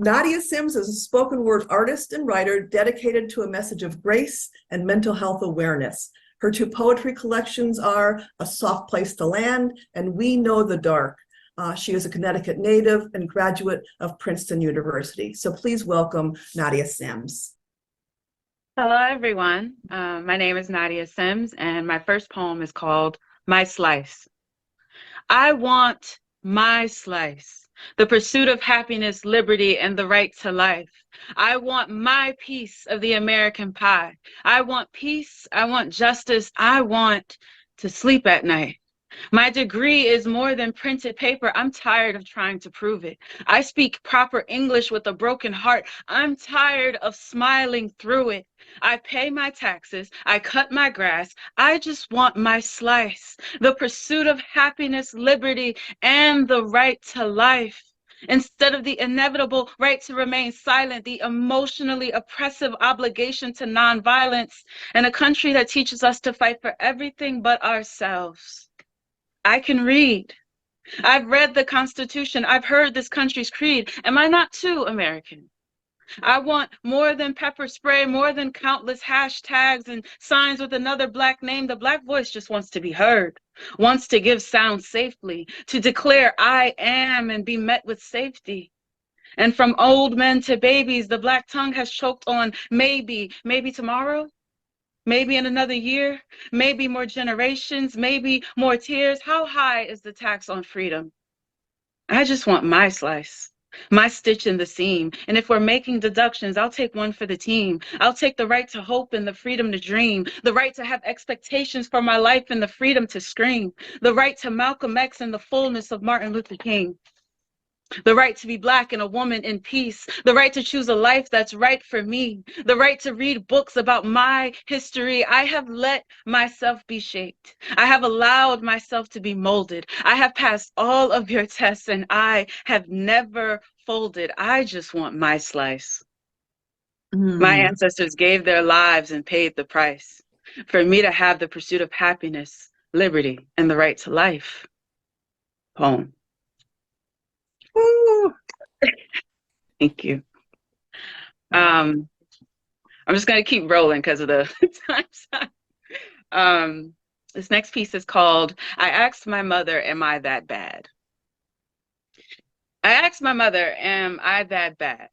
Nadia Sims is a spoken word artist and writer dedicated to a message of grace and mental health awareness. Her two poetry collections are A Soft Place to Land and We Know the Dark. She is a Connecticut native and graduate of Princeton University. So please welcome Nadia Sims. Hello, everyone. My name is Nadia Sims, and my first poem is called My Slice. I want my slice, the pursuit of happiness, liberty, and the right to life. I want my piece of the American pie. I want peace. I want justice. I want to sleep at night. My degree is more than printed paper. I'm tired of trying to prove it. I speak proper English with a broken heart. I'm tired of smiling through it. I pay my taxes. I cut my grass. I just want my slice. The pursuit of happiness, liberty, and the right to life. Instead of the inevitable right to remain silent, the emotionally oppressive obligation to nonviolence, and a country that teaches us to fight for everything but ourselves. I can read. I've read the Constitution. I've heard this country's creed. Am I not too American? I want more than pepper spray, more than countless hashtags and signs with another Black name. The Black voice just wants to be heard, wants to give sound safely, to declare I am and be met with safety. And from old men to babies, the Black tongue has choked on maybe tomorrow. Maybe in another year, maybe more generations, maybe more tears. How high is the tax on freedom? I just want my slice, my stitch in the seam. And if we're making deductions, I'll take one for the team. I'll take the right to hope and the freedom to dream, the right to have expectations for my life and the freedom to scream, the right to Malcolm X and the fullness of Martin Luther King. The right to be Black and a woman in peace, the right to choose a life that's right for me, the right to read books about my history. I have let myself be shaped. I have allowed myself to be molded. I have passed all of your tests and I have never folded. I just want my slice. My ancestors gave their lives and paid the price for me to have the pursuit of happiness, liberty, and the right to life. Poem. Woo. Thank you. I'm just going to keep rolling because of the time. This next piece is called, I asked my mother, am I that bad? I asked my mother, am I that bad?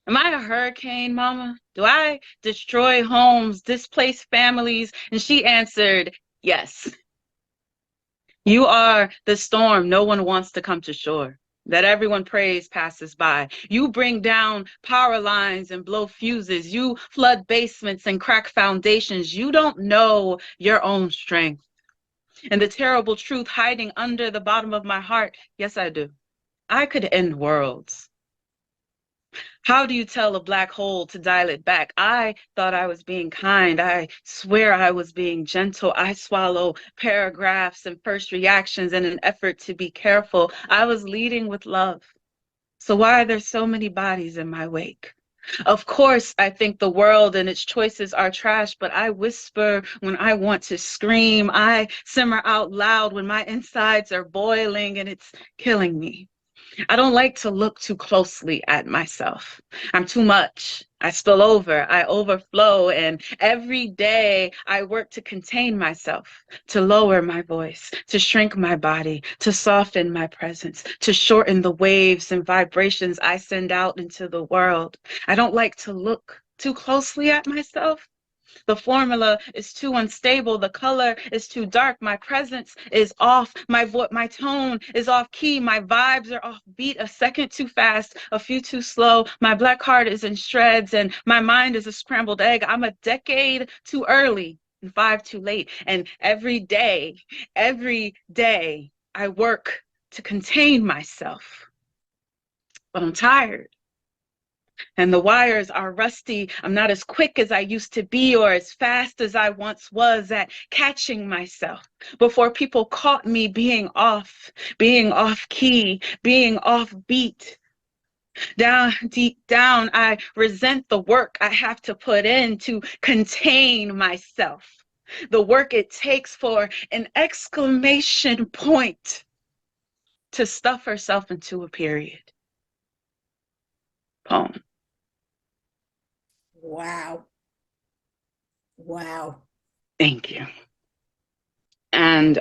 Am I a hurricane, mama? Do I destroy homes, displace families? And she answered, yes. You are the storm no one wants to come to shore, that everyone prays passes by. You bring down power lines and blow fuses. You flood basements and crack foundations. You don't know your own strength. And the terrible truth hiding under the bottom of my heart, yes, I do. I could end worlds. How do you tell a black hole to dial it back? I thought I was being kind. I swear I was being gentle. I swallow paragraphs and first reactions in an effort to be careful. I was leading with love. So why are there so many bodies in my wake? Of course, I think the world and its choices are trash, but I whisper when I want to scream. I simmer out loud when my insides are boiling and it's killing me. I don't like to look too closely at myself. I'm too much. I spill over, I overflow, and every day I work to contain myself, to lower my voice, to shrink my body, to soften my presence, to shorten the waves and vibrations I send out into the world. I don't like to look too closely at myself. The formula is too unstable. The color is too dark. My presence is off. My tone is off key. My vibes are off beat. A second too fast, a few too slow. My black heart is in shreds and my mind is a scrambled egg. I'm a decade too early and 5 too late. And every day, I work to contain myself. But I'm tired. And the wires are rusty. I'm not as quick as I used to be or as fast as I once was at catching myself before people caught me being off key, being off beat. Deep down, I resent the work I have to put in to contain myself. The work it takes for an exclamation point to stuff herself into a period. poem. Wow. Wow. Thank you. And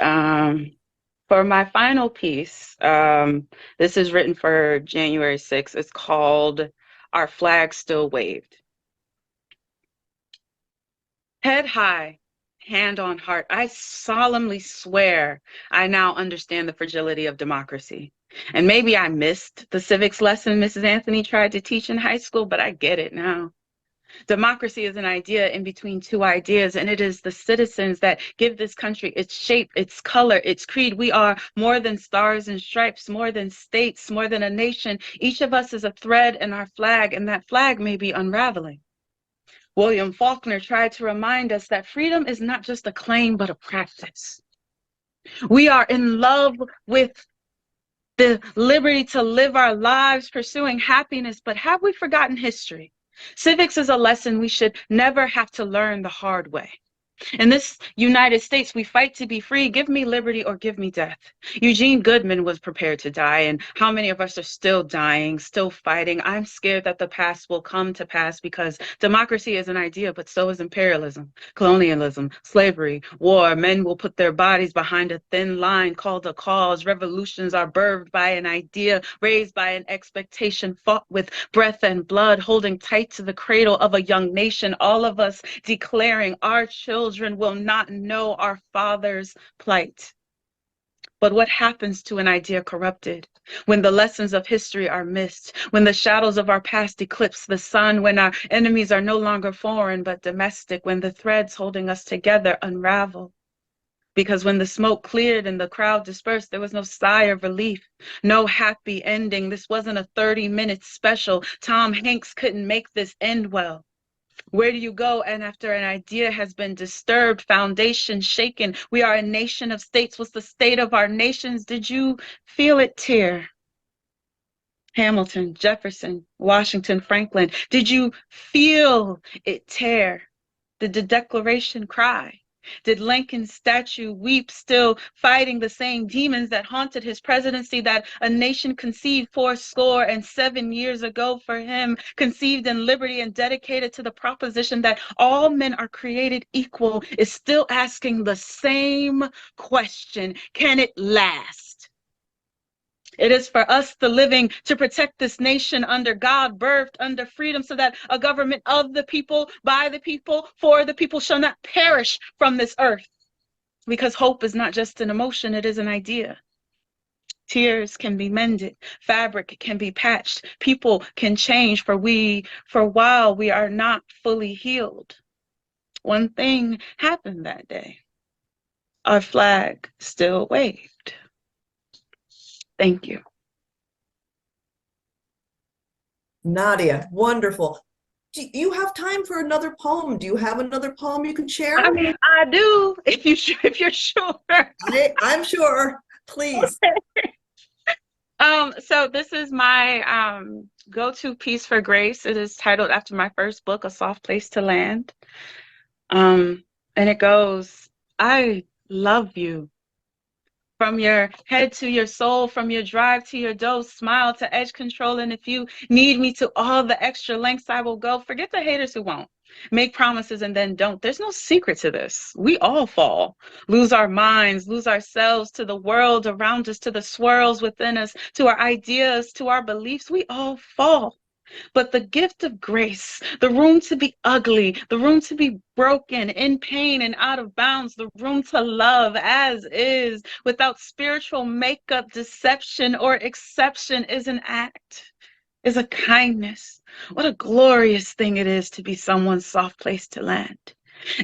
for my final piece, this is written for January 6th. It's called Our Flag Still Waved. Head high, hand on heart, I solemnly swear I now understand the fragility of democracy. And maybe I missed the civics lesson Mrs. Anthony tried to teach in high school, but I get it now. Democracy is an idea in between two ideas, and it is the citizens that give this country its shape, its color, its creed. We are more than stars and stripes, more than states, more than a nation. Each of us is a thread in our flag, and that flag may be unraveling. William Faulkner tried to remind us that freedom is not just a claim, but a practice. We are in love with the liberty to live our lives pursuing happiness, but have we forgotten history? Civics is a lesson we should never have to learn the hard way. In this United States, we fight to be free. Give me liberty or give me death. Eugene Goodman was prepared to die, and how many of us are still dying, still fighting? I'm scared that the past will come to pass because democracy is an idea, but so is imperialism, colonialism, slavery, war. Men will put their bodies behind a thin line called a cause. Revolutions are birthed by an idea, raised by an expectation, fought with breath and blood, holding tight to the cradle of a young nation. All of us declaring our children will not know our father's plight. But what happens to an idea corrupted? When the lessons of history are missed, when the shadows of our past eclipse the sun, when our enemies are no longer foreign but domestic, when the threads holding us together unravel. Because when the smoke cleared and the crowd dispersed, there was no sigh of relief, no happy ending. This wasn't a 30-minute special. Tom Hanks couldn't make this end well. Where do you go? And after an idea has been disturbed, foundation shaken, we are a nation of states. What's the state of our nations? Did you feel it tear? Hamilton, Jefferson, Washington, Franklin. Did you feel it tear? Did the Declaration cry? Did Lincoln's statue weep, still fighting the same demons that haunted his presidency, that a nation conceived 77 years ago for him, conceived in liberty and dedicated to the proposition that all men are created equal, is still asking the same question: can it last? It is for us, the living, to protect this nation under God, birthed under freedom, so that a government of the people, by the people, for the people shall not perish from this earth. Because hope is not just an emotion, it is an idea. Tears can be mended, fabric can be patched, people can change, for while we are not fully healed. One thing happened that day. Our flag still waved. Thank you. Nadia, wonderful. Do you have time for another poem? Do you have another poem you can share? I mean, I do, if you're sure. I'm sure. Please. So this is my go-to piece for grace. It is titled after my first book, A Soft Place to Land. And it goes, I love you. From your head to your soul, from your drive to your dose, smile to edge control. And if you need me to all the extra lengths, I will go. Forget the haters who won't. Make promises and then don't. There's no secret to this. We all fall, lose our minds, lose ourselves to the world around us, to the swirls within us, to our ideas, to our beliefs. We all fall. But the gift of grace, the room to be ugly, the room to be broken, in pain and out of bounds, the room to love as is, without spiritual makeup, deception, or exception, is an act, is a kindness. What a glorious thing it is to be someone's soft place to land.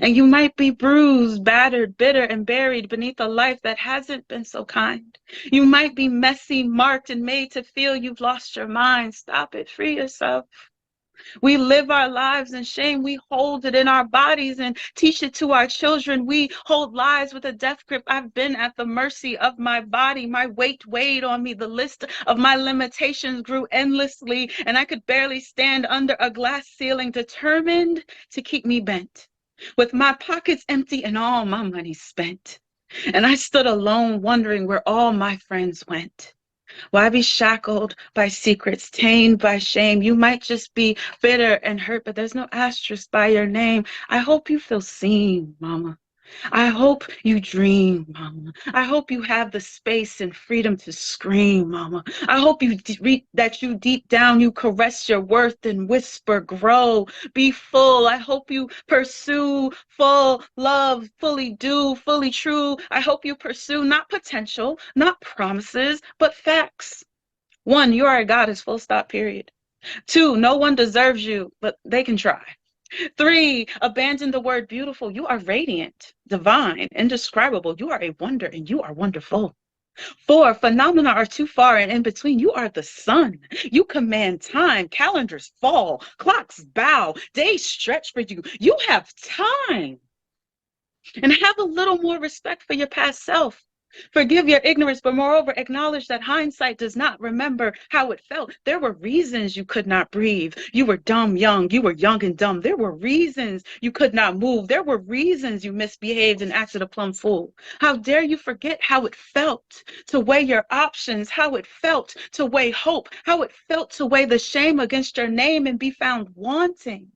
And you might be bruised, battered, bitter, and buried beneath a life that hasn't been so kind. You might be messy, marked, and made to feel you've lost your mind. Stop it, free yourself. We live our lives in shame. We hold it in our bodies and teach it to our children. We hold lies with a death grip. I've been at the mercy of my body. My weight weighed on me. The list of my limitations grew endlessly, and I could barely stand under a glass ceiling, determined to keep me bent, with my pockets empty and all my money spent. And I stood alone, wondering where all my friends went. Why be shackled by secrets, tamed by shame? You might just be bitter and hurt, but there's no asterisk by your name. I hope you feel seen, Mama. I hope you dream, Mama. I hope you have the space and freedom to scream, Mama. I hope that you deep down you caress your worth and whisper, grow, be full. I hope you pursue full love, fully do, fully true. I hope you pursue not potential, not promises, but facts. 1, you are a goddess, full stop, period. 2, no one deserves you, but they can try. 3, abandon the word beautiful. You are radiant, divine, indescribable. You are a wonder and you are wonderful. 4, phenomena are too far and in between. You are the sun. You command time. Calendars fall. Clocks bow. Days stretch for you. You have time. And have a little more respect for your past self. Forgive your ignorance, but moreover, acknowledge that hindsight does not remember how it felt. There were reasons you could not breathe. You were dumb young. You were young and dumb. There were reasons you could not move. There were reasons you misbehaved and acted a plumb fool. How dare you forget how it felt to weigh your options, how it felt to weigh hope, how it felt to weigh the shame against your name and be found wanting.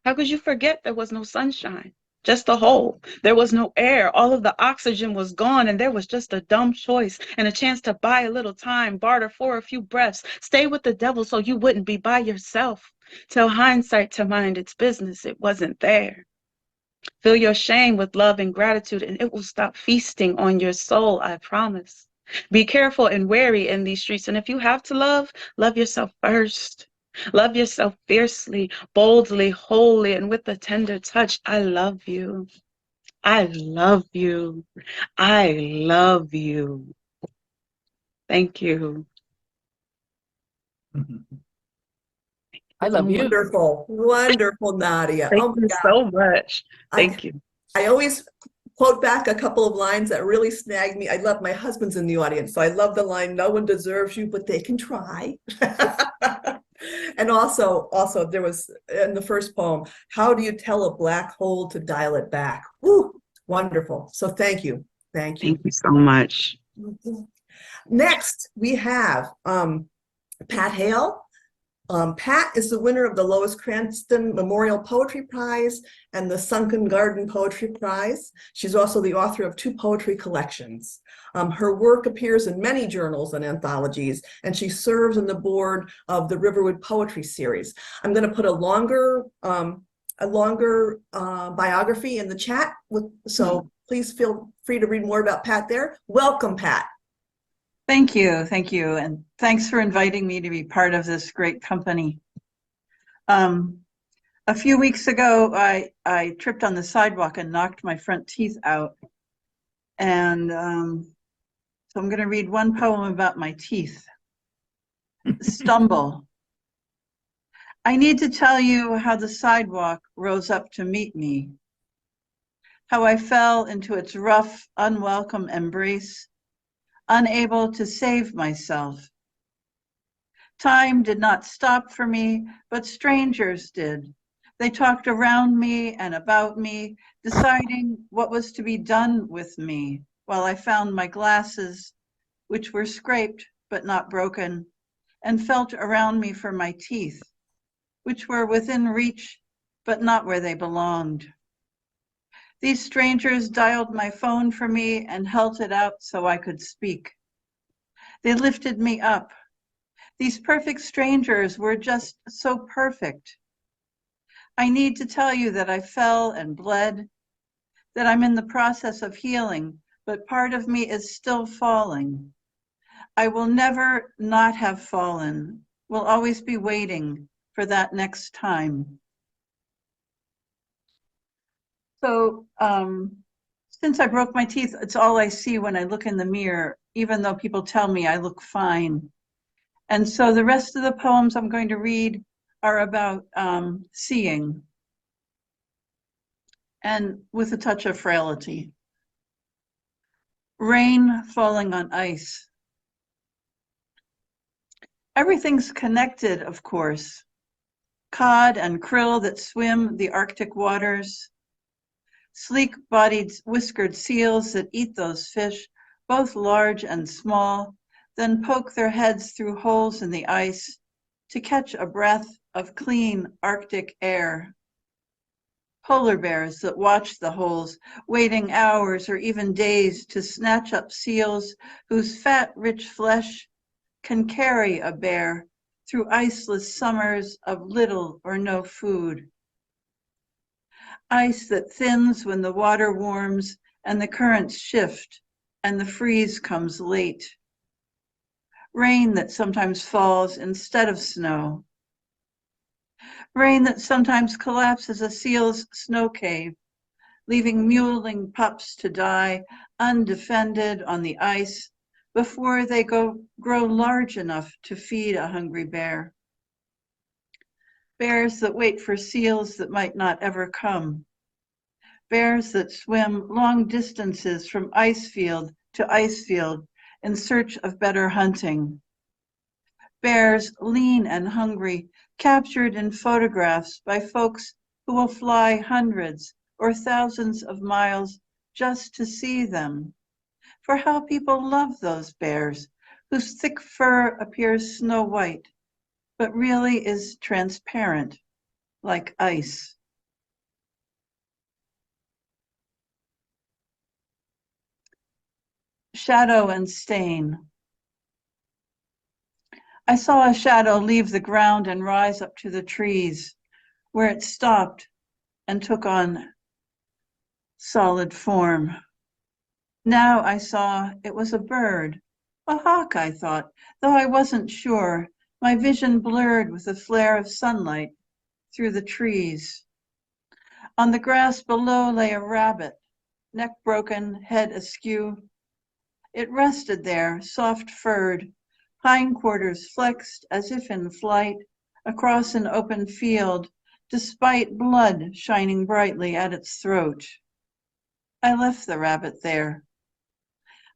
How could you forget there was no sunshine? Just a hole. There was no air. All of the oxygen was gone, and there was just a dumb choice and a chance to buy a little time, barter for a few breaths, stay with the devil so you wouldn't be by yourself. Tell hindsight to mind its business. It wasn't there. Fill your shame with love and gratitude, and it will stop feasting on your soul, I promise. Be careful and wary in these streets, and if you have to love, love yourself first. Love yourself fiercely, boldly, wholly, and with a tender touch. I love you. I love you. I love you. Thank you. I love you. Wonderful, wonderful, Nadia. Thank Oh my you God. so much. Thank you. I always quote back a couple of lines that really snagged me. I love my husband's in the audience, so I love the line, "No one deserves you, but they can try." And also there was in the first poem, "How do you tell a black hole to dial it back?" Woo, wonderful. So thank you. Thank you. Thank you so much. Next, we have Pat Hale. Pat is the winner of the Lois Cranston Memorial Poetry Prize and the Sunken Garden Poetry Prize. She's also the author of 2 poetry collections. Her work appears in many journals and anthologies, and she serves on the board of the Riverwood Poetry Series. I'm going to put a longer biography in the chat, so please feel free to read more about Pat there. Welcome, Pat. Thank you, and thanks for inviting me to be part of this great company. A few weeks ago, I tripped on the sidewalk and knocked my front teeth out, and so I'm going to read one poem about my teeth. Stumble. I need to tell you how the sidewalk rose up to meet me, how I fell into its rough, unwelcome embrace, unable to save myself. Time did not stop for me, but strangers did. They talked around me and about me, deciding what was to be done with me, while I found my glasses, which were scraped but not broken, and felt around me for my teeth, which were within reach but not where they belonged. These strangers dialed my phone for me and held it out so I could speak. They lifted me up. These perfect strangers were just so perfect. I need to tell you that I fell and bled, that I'm in the process of healing, but part of me is still falling. I will never not have fallen, will always be waiting for that next time. So since I broke my teeth, it's all I see when I look in the mirror, even though people tell me I look fine. And so the rest of the poems I'm going to read are about seeing, and with a touch of frailty. Rain falling on ice. Everything's connected, of course. Cod and krill that swim the Arctic waters, sleek-bodied whiskered seals that eat those fish, both large and small, then poke their heads through holes in the ice to catch a breath of clean Arctic air. Polar bears that watch the holes, waiting hours or even days to snatch up seals whose fat, rich flesh can carry a bear through iceless summers of little or no food. Ice that thins when the water warms and the currents shift and the freeze comes late. Rain that sometimes falls instead of snow. Rain that sometimes collapses a seal's snow cave, leaving muleling pups to die undefended on the ice before they grow large enough to feed a hungry bear. Bears that wait for seals that might not ever come. Bears that swim long distances from ice field to ice field in search of better hunting. Bears lean and hungry, captured in photographs by folks who will fly hundreds or thousands of miles just to see them. For how people love those bears, whose thick fur appears snow white, but really is transparent, like ice. Shadow and stain. I saw a shadow leave the ground and rise up to the trees, where it stopped and took on solid form. Now I saw it was a bird, a hawk, I thought, though I wasn't sure, my vision blurred with a flare of sunlight through the trees. On the grass below lay a rabbit, neck broken, head askew. It rested there, soft-furred, hindquarters flexed as if in flight, across an open field, despite blood shining brightly at its throat. I left the rabbit there.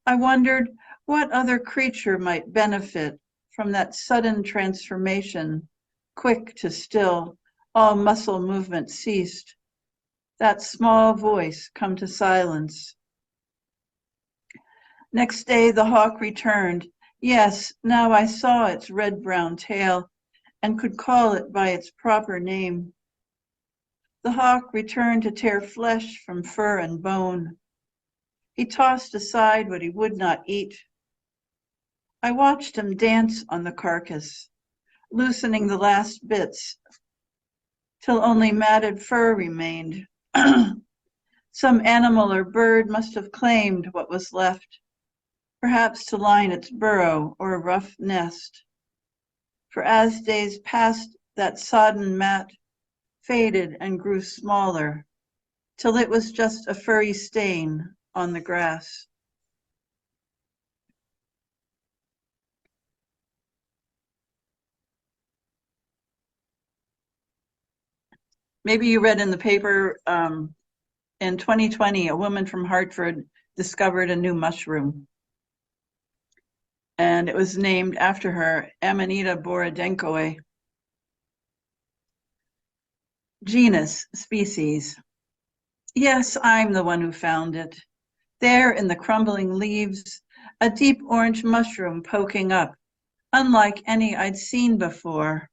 I wondered what other creature might benefit from that sudden transformation, quick to still, all muscle movement ceased, that small voice come to silence. Next day the hawk returned. Yes, now I saw its red-brown tail and could call it by its proper name. The hawk returned to tear flesh from fur and bone. He tossed aside what he would not eat. I watched him dance on the carcass, loosening the last bits, till only matted fur remained. Some animal or bird must have claimed what was left, perhaps to line its burrow or a rough nest. For as days passed, that sodden mat faded and grew smaller, till it was just a furry stain on the grass. Maybe you read in the paper, in 2020, a woman from Hartford discovered a new mushroom. And it was named after her, Amanita borodenkoe. Genus, species. Yes, I'm the one who found it. There in the crumbling leaves, a deep orange mushroom poking up, unlike any I'd seen before.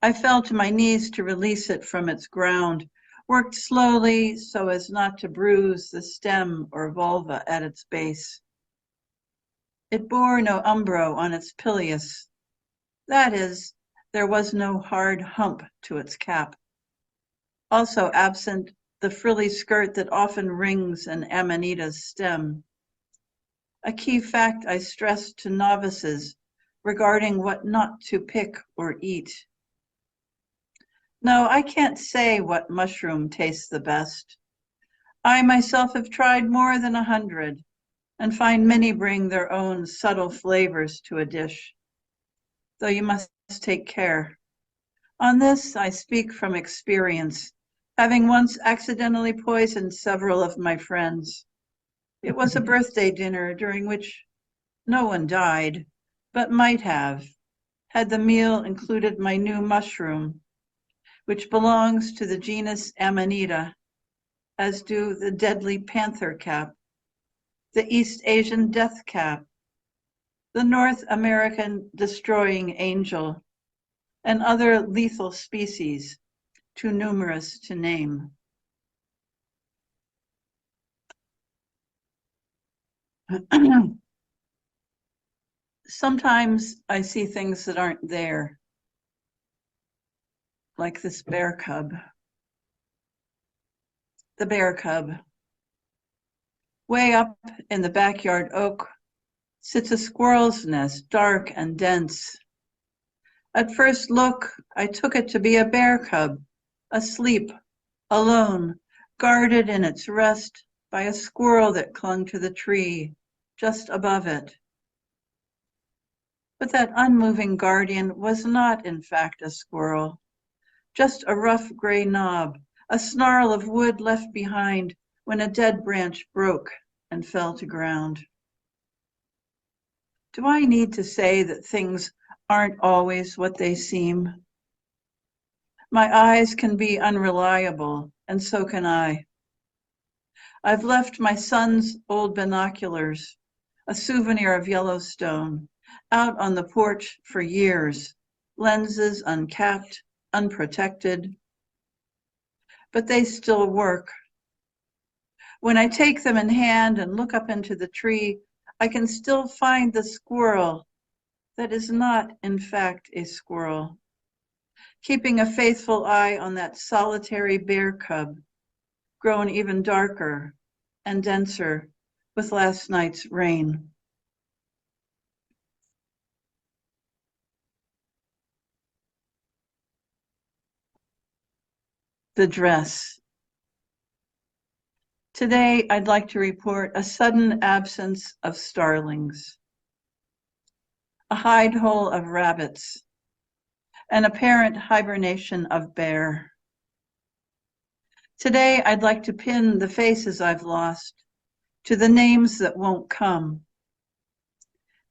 I fell to my knees to release it from its ground, worked slowly so as not to bruise the stem or vulva at its base. It bore no umbro on its pileus. That is, there was no hard hump to its cap. Also absent the frilly skirt that often rings an amanita's stem. A key fact I stressed to novices regarding what not to pick or eat. No, I can't say what mushroom tastes the best. I myself have tried more than 100 and find many bring their own subtle flavors to a dish, though you must take care. On this, I speak from experience, having once accidentally poisoned several of my friends. It was a birthday dinner during which no one died, but might have, had the meal included my new mushroom, which belongs to the genus Amanita, as do the deadly panther cap, the East Asian death cap, the North American destroying angel, and other lethal species, too numerous to name. Sometimes I see things that aren't there, like this bear cub. The bear cub. Way up in the backyard oak sits a squirrel's nest, dark and dense. At first look, I took it to be a bear cub, asleep, alone, guarded in its rest by a squirrel that clung to the tree just above it. But that unmoving guardian was not, in fact, a squirrel, just a rough gray knob, a snarl of wood left behind when a dead branch broke and fell to ground. Do I need to say that things aren't always what they seem? My eyes can be unreliable, and so can I. I've left my son's old binoculars, a souvenir of Yellowstone, out on the porch for years, lenses uncapped, unprotected. But they still work. When I take them in hand and look up into the tree, I can still find the squirrel that is not, in fact, a squirrel, keeping a faithful eye on that solitary bear cub, grown even darker and denser with last night's rain. The dress. Today, I'd like to report a sudden absence of starlings, a hide hole of rabbits, an apparent hibernation of bear. Today, I'd like to pin the faces I've lost to the names that won't come.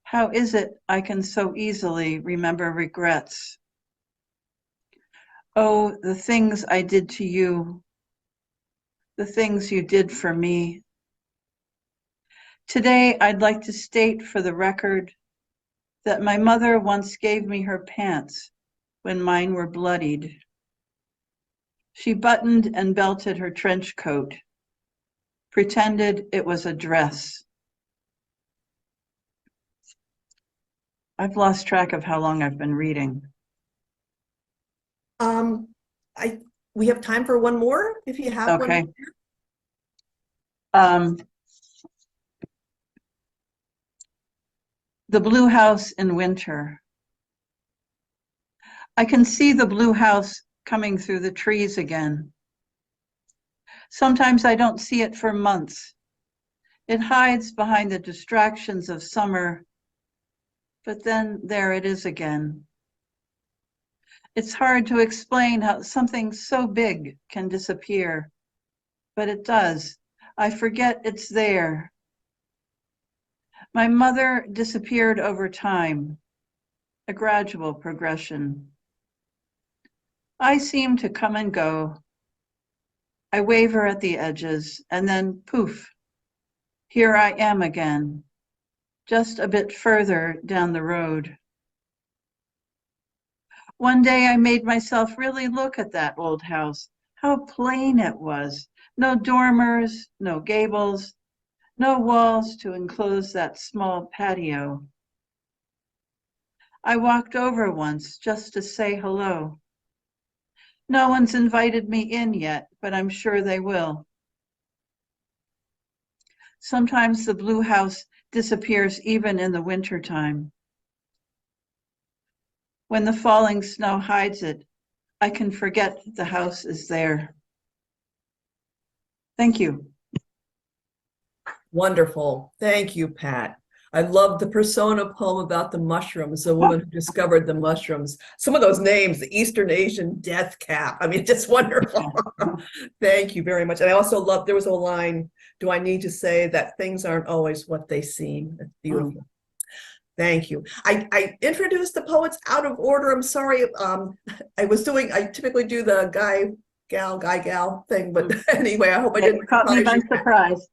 How is it I can so easily remember regrets? Oh, the things I did to you, the things you did for me. Today, I'd like to state for the record that my mother once gave me her pants when mine were bloodied. She buttoned and belted her trench coat, pretended it was a dress. I've lost track of how long I've been reading. We have time for one more, if you have Okay. one. The blue house in winter. I can see the blue house coming through the trees again. Sometimes I don't see it for months. It hides behind the distractions of summer, but then there it is again. It's hard to explain how something so big can disappear, but it does. I forget it's there. My mother disappeared over time, a gradual progression. I seem to come and go. I waver at the edges, and then poof, here I am again, just a bit further down the road. One day I made myself really look at that old house, how plain it was. No dormers, no gables, no walls to enclose that small patio. I walked over once just to say hello. No one's invited me in yet, but I'm sure they will. Sometimes the blue house disappears even in the wintertime. When the falling snow hides it, I can forget the house is there. Thank you. Wonderful. Thank you, Pat. I love the persona poem about the mushrooms, the woman who discovered the mushrooms. Some of those names, the Eastern Asian death cap. I mean, just wonderful. Thank you very much. And I also love, there was a line, do I need to say that things aren't always what they seem? That's beautiful. Thank you. I introduced the poets out of order. I'm sorry. I typically do the guy, gal thing, but anyway, I hope I didn't caught me by surprise.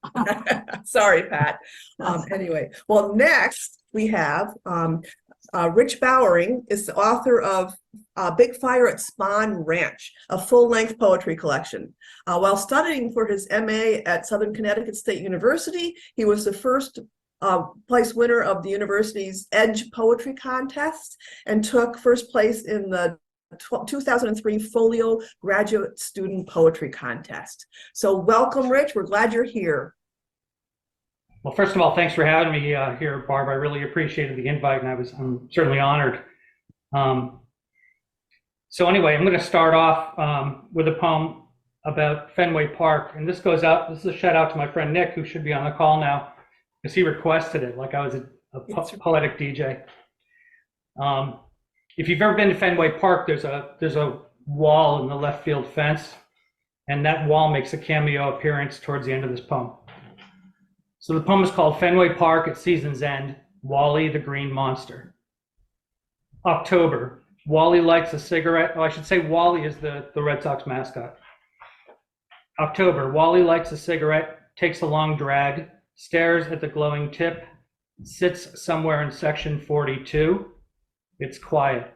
Sorry, Pat. Anyway, well, next we have Rich Bowering is the author of Big Fire at Spahn Ranch, a full-length poetry collection. While studying for his MA at Southern Connecticut State University, he was the first place winner of the university's E.D.G.E poetry contest and took first place in the 2003 Folio graduate student poetry contest. So welcome, Rich. We're glad you're here. Well, first of all, thanks for having me here, Barb. I really appreciated the invite, and I'm certainly honored. So anyway, I'm going to start off with a poem about Fenway Park, and this goes out. This is a shout out to my friend Nick, who should be on the call now, because he requested it, like I was a poetic DJ. If you've ever been to Fenway Park, there's a wall in the left field fence, and that wall makes a cameo appearance towards the end of this poem. So the poem is called Fenway Park at Season's End, Wally the Green Monster. October, Wally lights a cigarette. Oh, I should say Wally is the Red Sox mascot. October, Wally lights a cigarette, takes a long drag, stares at the glowing tip, sits somewhere in section 42. It's quiet.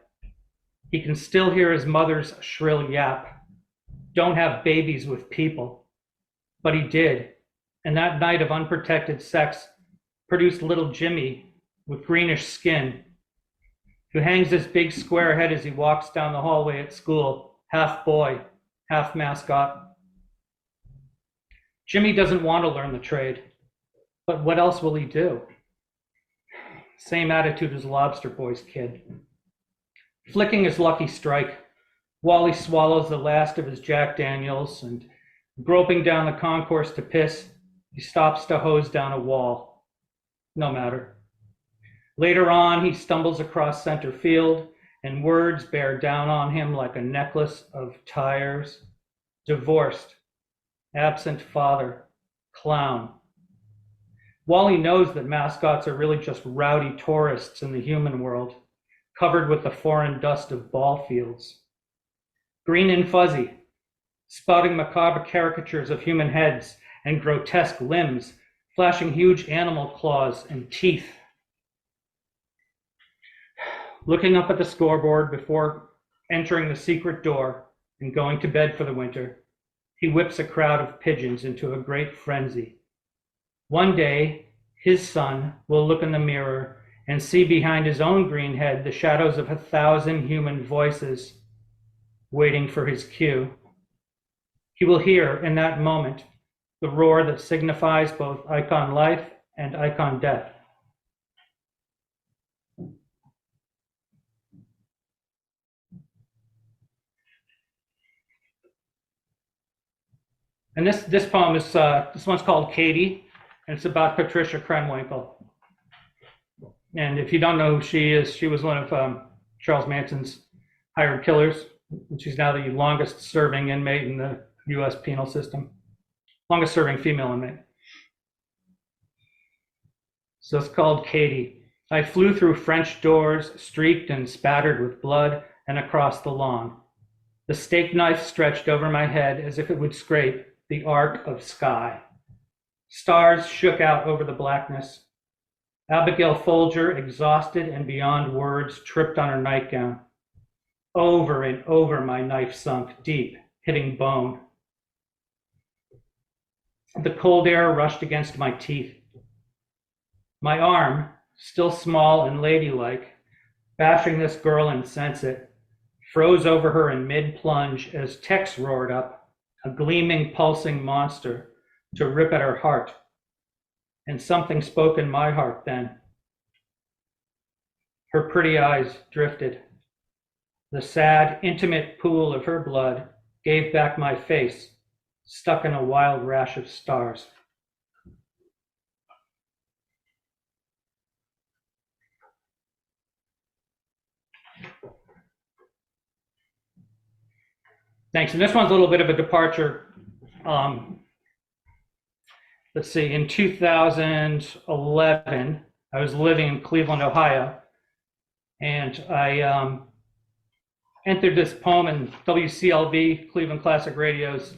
He can still hear his mother's shrill yap. Don't have babies with people. But he did. And that night of unprotected sex produced little Jimmy with greenish skin, who hangs his big square head as he walks down the hallway at school, half boy, half mascot. Jimmy doesn't want to learn the trade, but what else will he do? Same attitude as Lobster Boy's kid. Flicking his lucky strike, Wally swallows the last of his Jack Daniels, and groping down the concourse to piss, he stops to hose down a wall. No matter. Later on, he stumbles across center field, and words bear down on him like a necklace of tires. Divorced, absent father, clown. Wally knows that mascots are really just rowdy tourists in the human world, covered with the foreign dust of ball fields. Green and fuzzy, spouting macabre caricatures of human heads and grotesque limbs, flashing huge animal claws and teeth. Looking up at the scoreboard before entering the secret door and going to bed for the winter, he whips a crowd of pigeons into a great frenzy. One day, his son will look in the mirror and see behind his own green head the shadows of 1,000 human voices waiting for his cue. He will hear in that moment the roar that signifies both icon life and icon death. And this poem is, this one's called Katie, and it's about Patricia Krenwinkel. And if you don't know who she is, she was one of Charles Manson's hired killers, and she's now the longest serving inmate in the US penal system. Longest serving female inmate. So it's called Katie. I flew through French doors, streaked and spattered with blood, and across the lawn. The steak knife stretched over my head as if it would scrape the arc of sky. Stars shook out over the blackness. Abigail Folger, exhausted and beyond words, tripped on her nightgown. Over and over my knife sunk deep, hitting bone. The cold air rushed against my teeth. My arm, still small and ladylike, bashing this girl insensate, froze over her in mid-plunge as Tex roared up, a gleaming, pulsing monster, to rip at her heart. And something spoke in my heart then. Her pretty eyes drifted. The sad, intimate pool of her blood gave back my face, stuck in a wild rash of stars. Thanks. And this one's a little bit of a departure. Let's see, in 2011, I was living in Cleveland, Ohio, and I entered this poem in WCLB, Cleveland Classic Radio's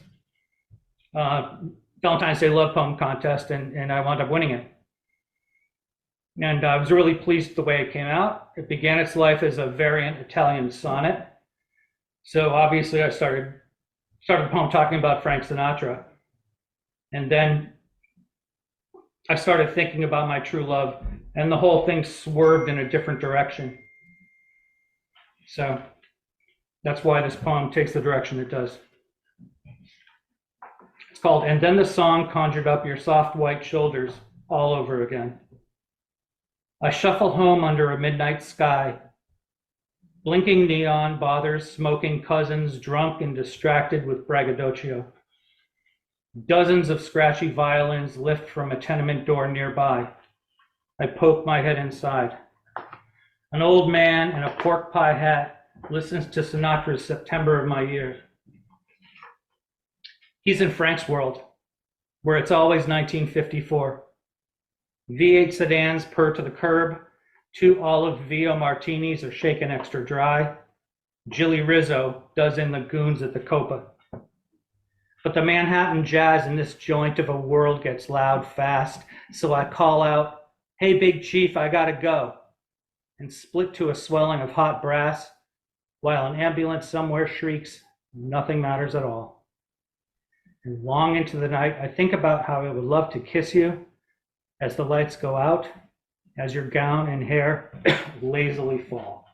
Valentine's Day Love Poem Contest, and I wound up winning it. And I was really pleased with the way it came out. It began its life as a variant Italian sonnet. So obviously I started the poem talking about Frank Sinatra. And then I started thinking about my true love, and the whole thing swerved in a different direction. So that's why this poem takes the direction it does. It's called, And Then the Song Conjured Up Your Soft White Shoulders All Over Again. I shuffle home under a midnight sky. Blinking neon bothers smoking cousins, drunk and distracted with braggadocio. Dozens of scratchy violins lift from a tenement door nearby. I poke my head inside. An old man in a pork pie hat listens to Sinatra's September of My Years. He's in Frank's world, where it's always 1954. V8 sedans purr to the curb. 2 olive Vio martinis are shaken extra dry. Jilly Rizzo does in the goons at the Copa. But the Manhattan jazz in this joint of a world gets loud fast, so I call out, "Hey, Big Chief, I gotta go," and split to a swelling of hot brass, while an ambulance somewhere shrieks, "Nothing matters at all." And long into the night, I think about how I would love to kiss you as the lights go out, as your gown and hair lazily fall.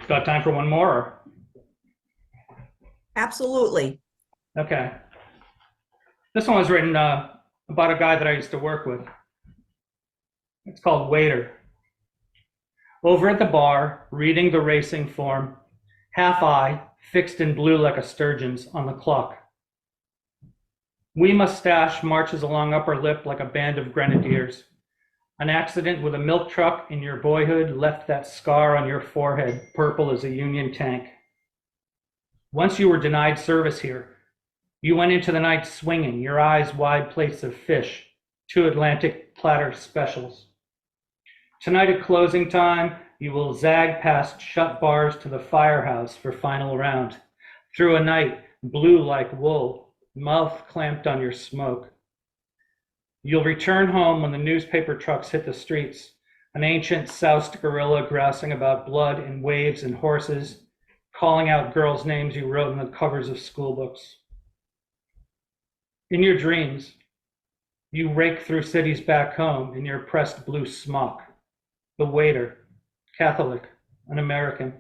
Got time for one more? Absolutely. Okay. This one was written about a guy that I used to work with. It's called Waiter. Over at the bar, reading the racing form, half eye, fixed in blue like a sturgeon's, on the clock. Wee mustache marches along upper lip like a band of grenadiers. An accident with a milk truck in your boyhood left that scar on your forehead, purple as a Union tank. Once you were denied service here. You went into the night swinging, your eyes wide plates of fish, 2 Atlantic platter specials. Tonight at closing time, you will zag past shut bars to the firehouse for final round. Through a night, blue like wool, mouth clamped on your smoke. You'll return home when the newspaper trucks hit the streets, an ancient soused gorilla grousing about blood and waves and horses, calling out girls' names you wrote in the covers of school books. In your dreams, you rake through cities back home in your pressed blue smock. The waiter, Catholic, an American.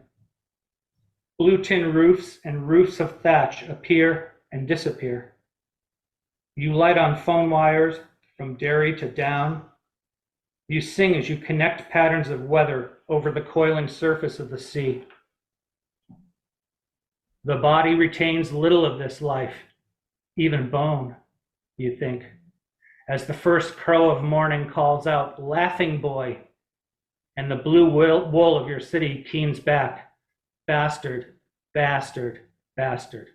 Blue tin roofs and roofs of thatch appear and disappear. You light on phone wires from Derry to Down. You sing as you connect patterns of weather over the coiling surface of the sea. The body retains little of this life, even bone, you think, as the first crow of morning calls out, "Laughing boy," and the blue wool of your city keens back, "Bastard, bastard, bastard."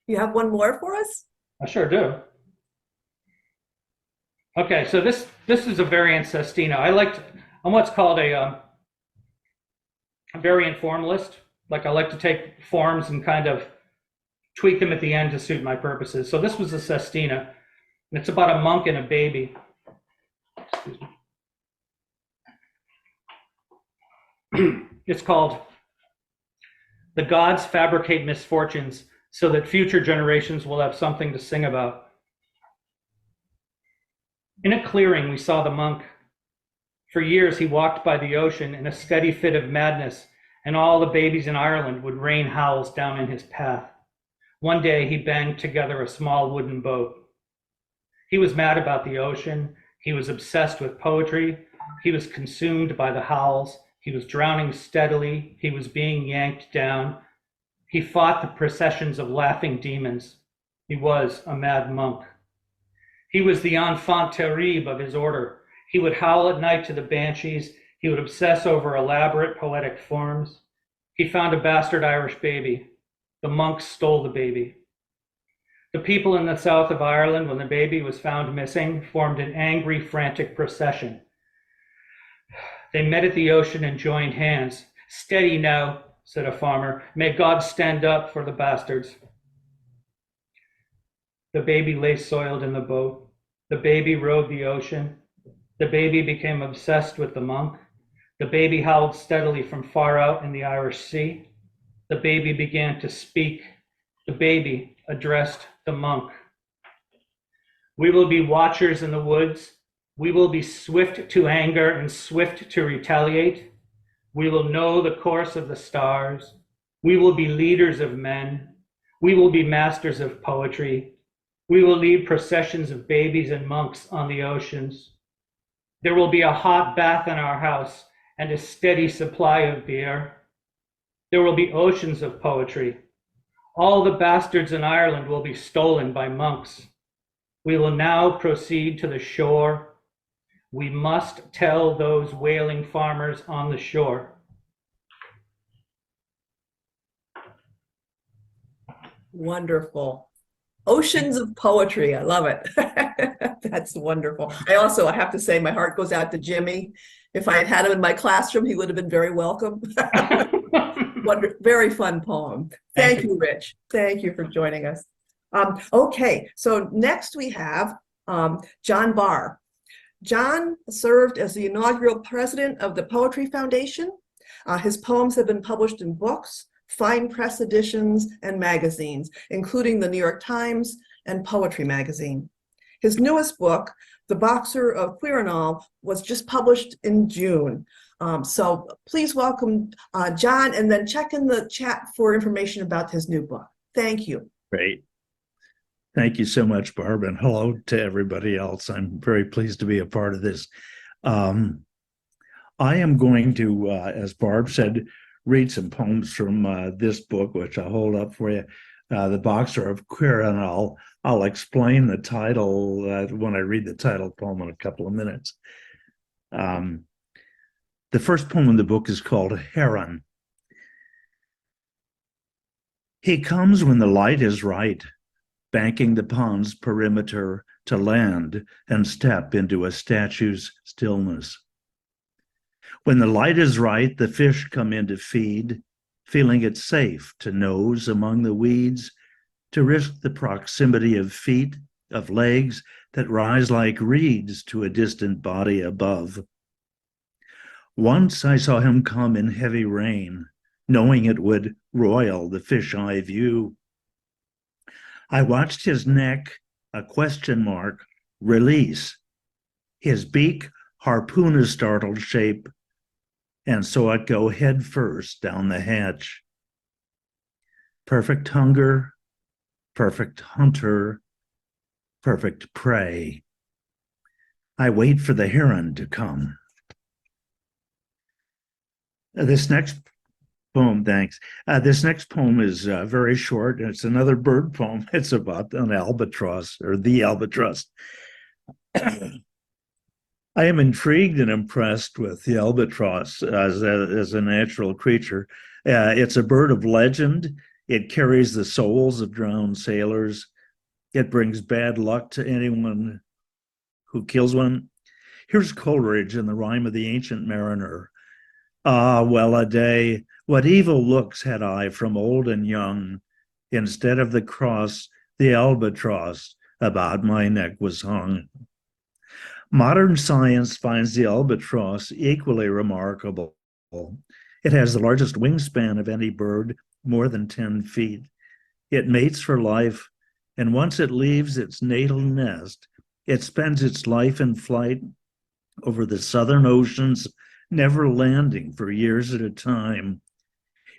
You have one more for us? I sure do. Okay, so this is a variant sestina. I'm what's called a variant formalist. Like I like to take forms and kind of tweak them at the end to suit my purposes. So this was a sestina. And it's about a monk and a baby. Excuse me. It's called "The Gods Fabricate Misfortunes so that future generations will have something to sing about." In a clearing, we saw the monk. For years, he walked by the ocean in a steady fit of madness, and all the babies in Ireland would rain howls down in his path. One day, he banged together a small wooden boat. He was mad about the ocean. He was obsessed with poetry. He was consumed by the howls. He was drowning steadily. He was being yanked down. He fought the processions of laughing demons. He was a mad monk. He was the enfant terrible of his order. He would howl at night to the banshees. He would obsess over elaborate poetic forms. He found a bastard Irish baby. The monks stole the baby. The people in the south of Ireland, when the baby was found missing, formed an angry, frantic procession. They met at the ocean and joined hands. "Steady now," said a farmer. "May God stand up for the bastards." The baby lay soiled in the boat. The baby rode the ocean. The baby became obsessed with the monk. The baby howled steadily from far out in the Irish Sea. The baby began to speak. The baby addressed the monk. "We will be watchers in the woods. We will be swift to anger and swift to retaliate. We will know the course of the stars. We will be leaders of men. We will be masters of poetry. We will lead processions of babies and monks on the oceans. There will be a hot bath in our house and a steady supply of beer. There will be oceans of poetry. All the bastards in Ireland will be stolen by monks. We will now proceed to the shore. We must tell those wailing farmers on the shore." Wonderful. Oceans of poetry. I love it. That's wonderful. I have to say, my heart goes out to Jimmy. If I had had him in my classroom, he would have been very welcome. Very fun poem. Thank you, Rich. Thank you for joining us. Okay, so next we have John Barr. John served as the inaugural president of the Poetry Foundation. His poems have been published in books, fine press editions, and magazines, including the New York Times and Poetry Magazine. His newest book, The Boxer of Quirinal, was just published in June. So please welcome John, and then check in the chat for information about his new book. Thank you. Great. Thank you so much, Barb, and hello to everybody else. I'm very pleased to be a part of this. I am going to, as Barb said, read some poems from this book, which I'll hold up for you, The Boxer of Quirinal. I'll explain the title when I read the title poem in a couple of minutes. The first poem in the book is called Heron. He comes when the light is right, banking the pond's perimeter to land and step into a statue's stillness. When the light is right, the fish come in to feed, feeling it safe to nose among the weeds, to risk the proximity of feet, of legs that rise like reeds to a distant body above. Once I saw him come in heavy rain, knowing it would roil the fish-eye view. I watched his neck, a question mark, release, his beak harpoon a startled shape, and saw it go head first down the hatch. Perfect hunger, perfect hunter, perfect prey. I wait for the heron to come. This next poem, thanks. This next poem is very short. It's another bird poem. It's about an albatross, or the albatross. I am intrigued and impressed with the albatross as a natural creature. It's a bird of legend. It carries the souls of drowned sailors. It brings bad luck to anyone who kills one. Here's Coleridge in the rhyme of the Ancient Mariner. Ah, well a day, what evil looks had I from old and young. Instead of the cross, the albatross about my neck was hung. Modern science finds the albatross equally remarkable. It has the largest wingspan of any bird, more than 10 feet. It mates for life, and once it leaves its natal nest, it spends its life in flight over the southern oceans, never landing for years at a time.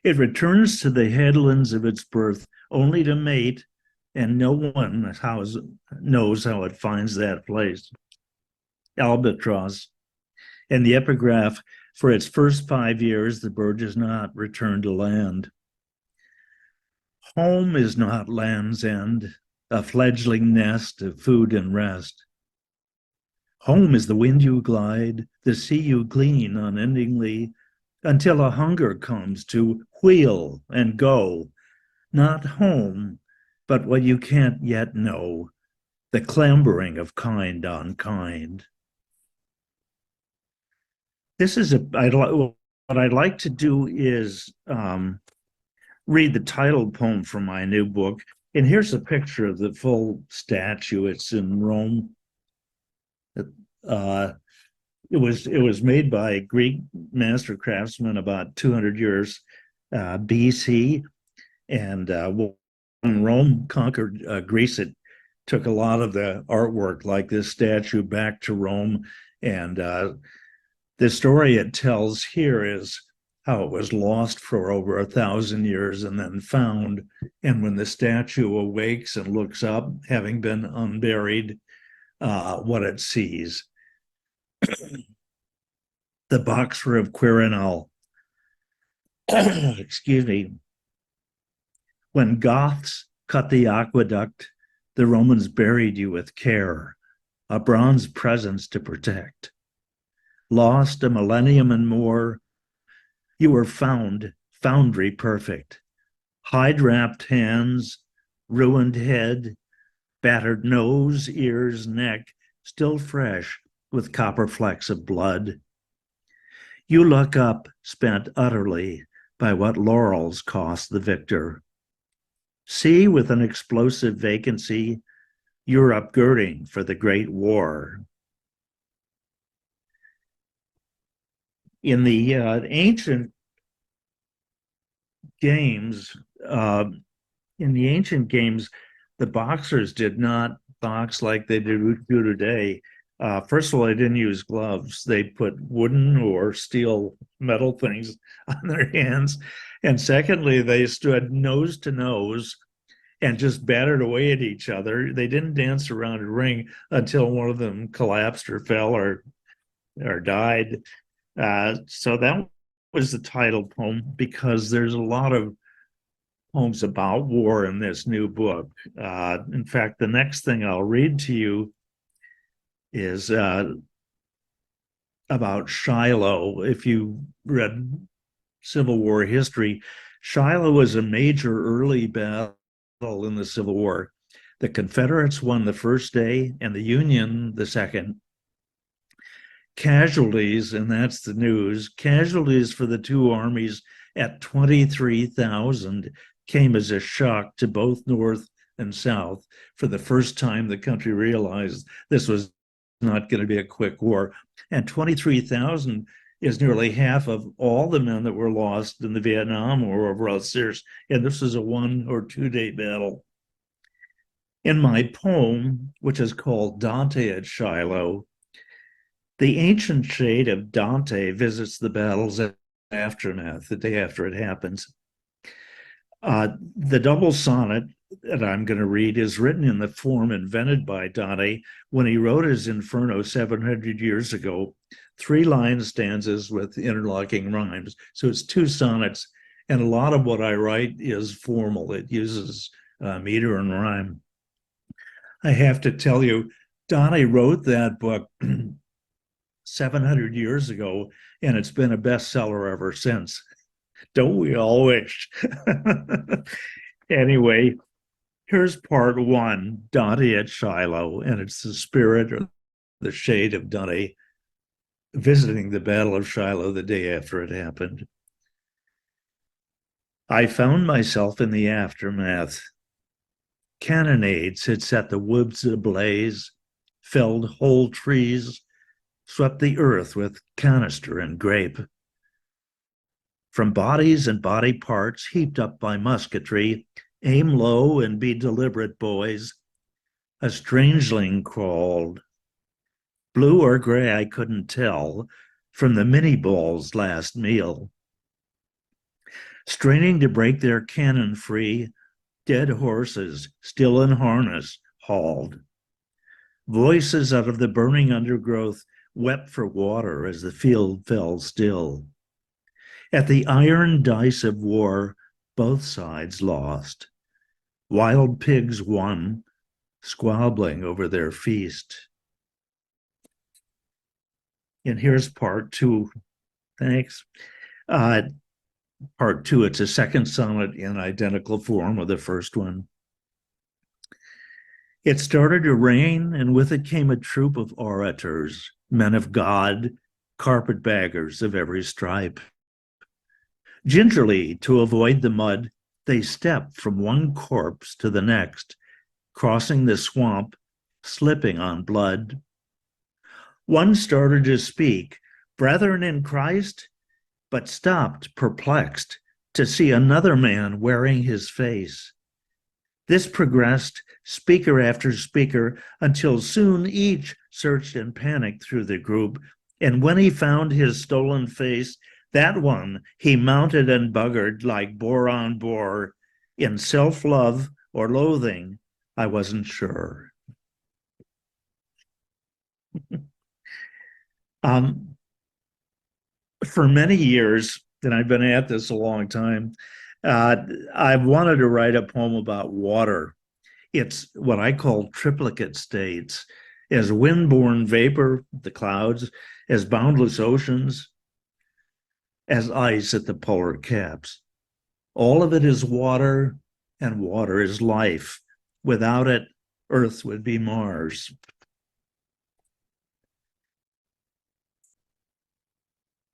It returns to the headlands of its birth only to mate, and no one knows how it finds that place. Albatross. In the epigraph, for its first 5 years, the bird does not return to land. Home is not land's end, a fledgling nest of food and rest. Home is the wind you glide, the sea you glean unendingly, until a hunger comes to wheel and go, not home, but what you can't yet know, the clambering of kind on kind. This is what I'd like to do is read the title poem from my new book. And here's a picture of the full statue. It's in Rome. It was made by a Greek master craftsman about 200 years BC. And when Rome conquered Greece, it took a lot of the artwork, like this statue, back to Rome. And the story it tells here is how it was lost for over 1,000 years and then found. And when the statue awakes and looks up, having been unburied, what it sees. The Boxer of Quirinal. Excuse me. When Goths cut the aqueduct, the Romans buried you with care, a bronze presence to protect. Lost a millennium and more, you were found, foundry perfect. Hide-wrapped hands, ruined head, battered nose, ears, neck, still fresh with copper flecks of blood. You look up, spent utterly by what laurels cost the victor. See, with an explosive vacancy, you're upgirding for the Great War. In the ancient games, the boxers did not box like they do today. First of all, they didn't use gloves. They put wooden or steel metal things on their hands. And secondly, they stood nose to nose and just battered away at each other. They didn't dance around a ring until one of them collapsed or fell or died. So that was the title poem, because there's a lot of poems about war in this new book. In fact, the next thing I'll read to you is about Shiloh. If you read Civil War history, Shiloh was a major early battle in the Civil War. The Confederates won the first day and the Union the second. Casualties, and that's the news, casualties for the two armies at 23,000 came as a shock to both North and South. For the first time, the country realized this was not going to be a quick war. And 23,000 is nearly half of all the men that were lost in the Vietnam War over Algiers. And this is a 1 or 2 day battle. In my poem, which is called Dante at Shiloh, the ancient shade of Dante visits the battle's aftermath, the day after it happens. The double sonnet that I'm going to read is written in the form invented by Dante when he wrote his Inferno 700 years ago, 3-line stanzas with interlocking rhymes. So it's 2 sonnets, and a lot of what I write is formal. It uses meter and rhyme. I have to tell you, Dante wrote that book 700 years ago, and it's been a bestseller ever since. Don't we all wish? Anyway, here's part 1, Dante at Shiloh, and it's the spirit or the shade of Dante visiting the Battle of Shiloh the day after it happened. I found myself in the aftermath. Cannonades had set the woods ablaze, felled whole trees, swept the earth with canister and grape. From bodies and body parts heaped up by musketry, aim low and be deliberate, boys. A strangeling crawled. Blue or gray, I couldn't tell, from the mini ball's last meal. Straining to break their cannon free, dead horses, still in harness, hauled. Voices out of the burning undergrowth wept for water as the field fell still. At the iron dice of war, both sides lost. Wild pigs won, squabbling over their feast. And here's part 2. Thanks. Part 2, it's a second sonnet in identical form with the first one. It started to rain, and with it came a troop of orators, men of God, carpetbaggers of every stripe. Gingerly, to avoid the mud, they stepped from one corpse to the next, crossing the swamp, slipping on blood. One started to speak, "Brethren in Christ," but stopped, perplexed, to see another man wearing his face. This progressed, speaker after speaker, until soon each searched and panicked through the group, and when he found his stolen face, that one he mounted and buggered like boar on boar. In self-love or loathing, I wasn't sure. For many years, and I've been at this a long time, I've wanted to write a poem about water. It's what I call triplicate states, as wind-borne vapor, the clouds, as boundless oceans, as ice at the polar caps. All of it is water, and water is life. Without it, Earth would be Mars.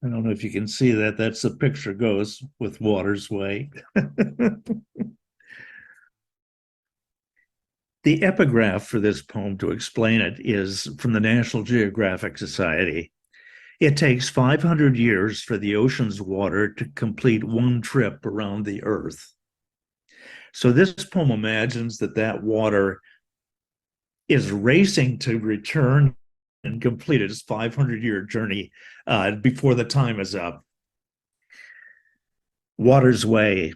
I don't know if you can see that. That's the picture goes with Water's Way. The epigraph for this poem, to explain it, is from the National Geographic Society. It takes 500 years for the ocean's water to complete one trip around the Earth. So this poem imagines that water is racing to return and complete its 500-year journey before the time is up. Water's Way.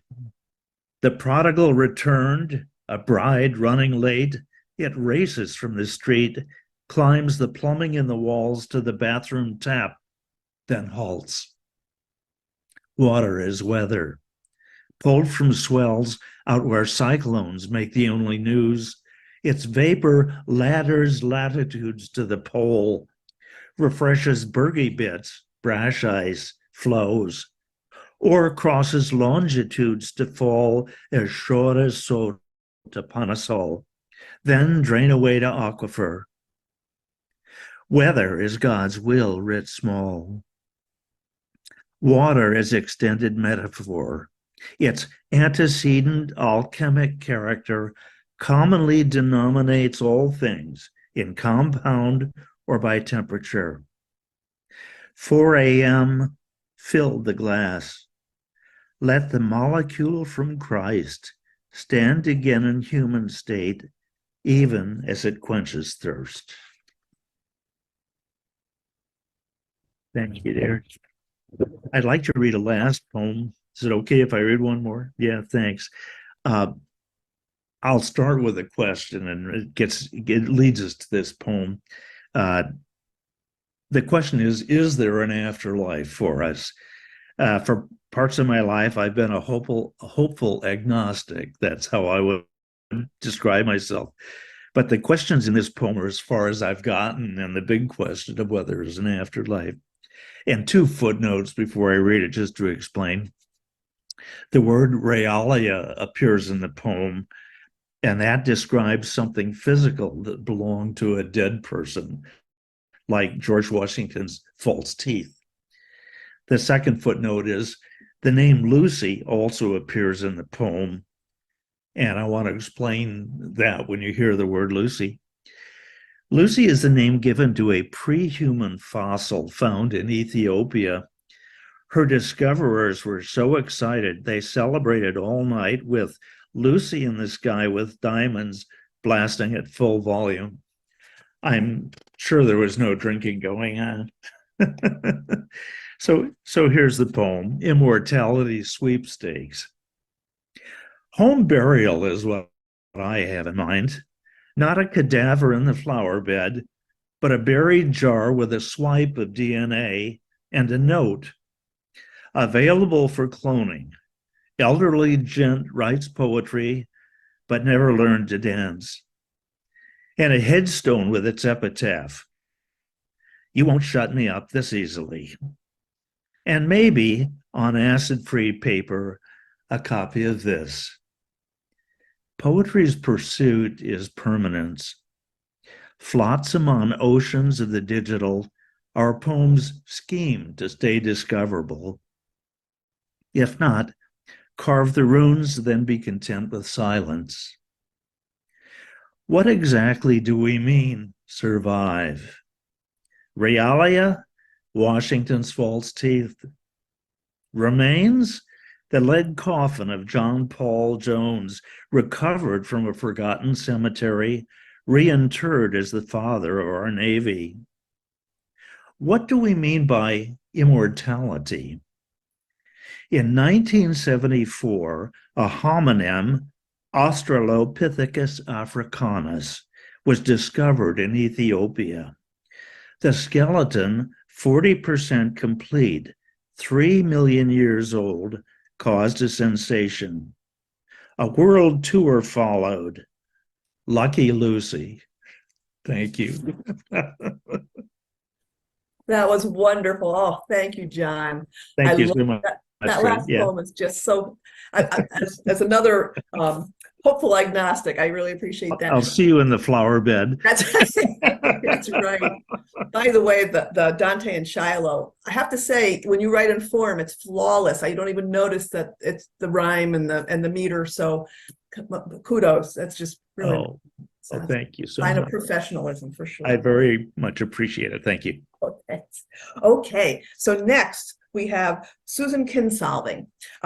The prodigal returned, a bride running late. It races from the street, climbs the plumbing in the walls to the bathroom tap, then halts. Water is weather. Pulled from swells out where cyclones make the only news, its vapor ladders latitudes to the pole, refreshes bergy bits, brash ice, flows, or crosses longitudes to fall as short as so to Panasol, then drain away to aquifer. Weather is God's will writ small. Water is extended metaphor. Its antecedent alchemic character commonly denominates all things in compound or by temperature. 4 a.m., fill the glass. Let the molecule from Christ stand again in human state, even as it quenches thirst. Thank you, dear. I'd like to read a last poem. Is it okay if I read one more? Yeah, thanks. I'll start with a question, and it leads us to this poem. The question is there an afterlife for us? For parts of my life, I've been a hopeful agnostic. That's how I would describe myself. But the questions in this poem are as far as I've gotten, and the big question of whether there's an afterlife. And two footnotes before I read it, just to explain. The word realia appears in the poem, and that describes something physical that belonged to a dead person, like George Washington's false teeth. The second footnote is the name Lucy also appears in the poem, and I want to explain that when you hear the word Lucy. Lucy is the name given to a pre-human fossil found in Ethiopia. Her discoverers were so excited they celebrated all night with Lucy in the Sky with Diamonds blasting at full volume. I'm sure there was no drinking going on. So here's the poem, Immortality Sweepstakes. Home burial is what I have in mind. Not a cadaver in the flower bed, but a buried jar with a swipe of DNA and a note. Available for cloning. Elderly gent writes poetry, but never learned to dance. And a headstone with its epitaph. You won't shut me up this easily. And maybe on acid-free paper, a copy of this. Poetry's pursuit is permanence. Flotsam on oceans of the digital, our poems scheme to stay discoverable. If not, carve the runes, then be content with silence. What exactly do we mean, survive? Realia, Washington's false teeth. Remains, the lead coffin of John Paul Jones, recovered from a forgotten cemetery, reinterred as the father of our Navy. What do we mean by immortality? In 1974, a hominem, Australopithecus africanus, was discovered in Ethiopia. The skeleton, 40% complete, 3 million years old, caused a sensation. A world tour followed. Lucky Lucy. Thank you. That was wonderful. Oh, thank you, John. Thank you love so much. that last poem is just so, as another hopeful agnostic, I really appreciate that. I'll see you in the flower bed. That's right. By the way, the Dante and Shiloh, I have to say, when you write in form, it's flawless. I don't even notice that it's the rhyme and the meter. So kudos. That's just really Thank you so sign much. of professionalism for sure. I very much appreciate it. Thank you. Okay. So next we have Susan Kinsolving.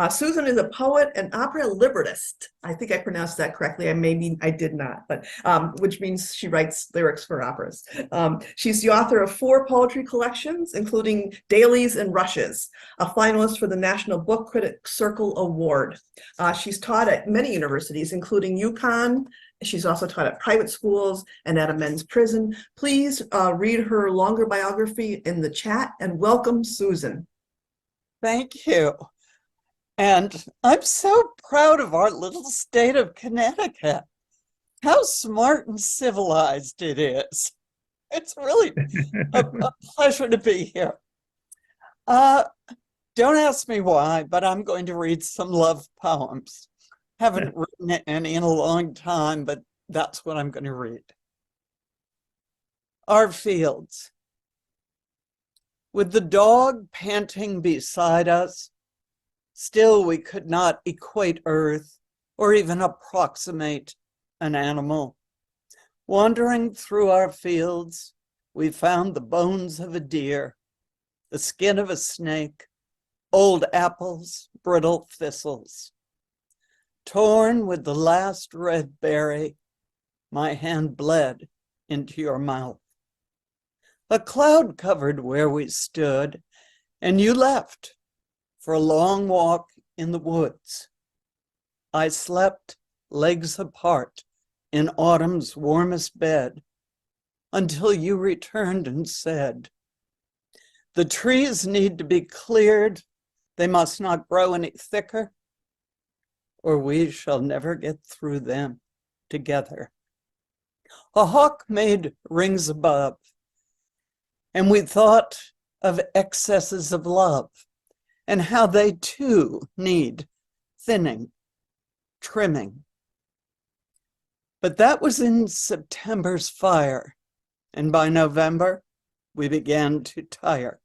Susan is a poet and opera librettist. I think I pronounced that correctly. I did not, but which means she writes lyrics for operas. She's the author of 4 poetry collections, including Dailies and Rushes, a finalist for the National Book Critics Circle Award. She's taught at many universities, including UConn. She's also taught at private schools and at a men's prison. Please read her longer biography in the chat, and welcome, Susan. Thank you. And I'm so proud of our little state of Connecticut. How smart and civilized it is. It's really a pleasure to be here. Don't ask me why, but I'm going to read some love poems. Haven't written any in a long time, but that's what I'm going to read. Our fields. With the dog panting beside us, still we could not equate earth or even approximate an animal. Wandering through our fields, we found the bones of a deer, the skin of a snake, old apples, brittle thistles. Torn with the last red berry, my hand bled into your mouth. A cloud covered where we stood, and you left for a long walk in the woods. I slept legs apart in autumn's warmest bed until you returned and said, "The trees need to be cleared. They must not grow any thicker, or we shall never get through them together." A hawk made rings above, and we thought of excesses of love and how they too need thinning, trimming. But that was in September's fire, and by November, we began to tire.